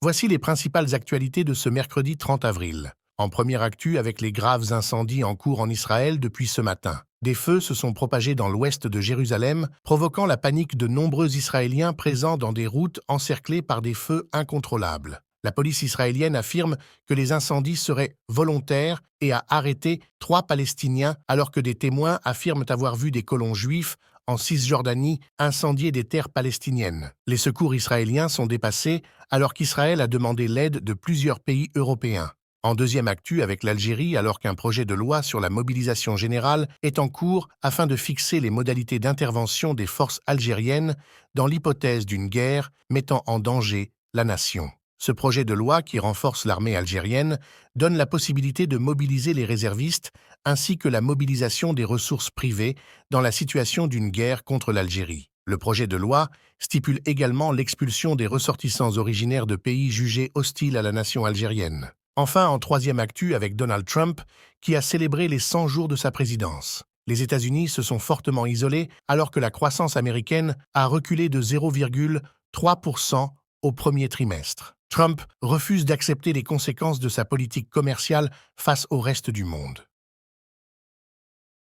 Voici les principales actualités de ce mercredi 30 avril. En première actu, avec les graves incendies en cours en Israël depuis ce matin. Des feux se sont propagés dans l'ouest de Jérusalem, provoquant la panique de nombreux Israéliens présents dans des routes encerclées par des feux incontrôlables. La police israélienne affirme que les incendies seraient volontaires et a arrêté 3 Palestiniens alors que des témoins affirment avoir vu des colons juifs en Cisjordanie incendier des terres palestiniennes. Les secours israéliens sont dépassés alors qu'Israël a demandé l'aide de plusieurs pays européens. En deuxième actu avec l'Algérie, alors qu'un projet de loi sur la mobilisation générale est en cours afin de fixer les modalités d'intervention des forces algériennes dans l'hypothèse d'une guerre mettant en danger la nation. Ce projet de loi qui renforce l'armée algérienne donne la possibilité de mobiliser les réservistes ainsi que la mobilisation des ressources privées dans la situation d'une guerre contre l'Algérie. Le projet de loi stipule également l'expulsion des ressortissants originaires de pays jugés hostiles à la nation algérienne. Enfin, en troisième actu avec Donald Trump, qui a célébré les 100 jours de sa présidence. Les États-Unis se sont fortement isolés alors que la croissance américaine a reculé de 0,3% au premier trimestre. Trump refuse d'accepter les conséquences de sa politique commerciale face au reste du monde.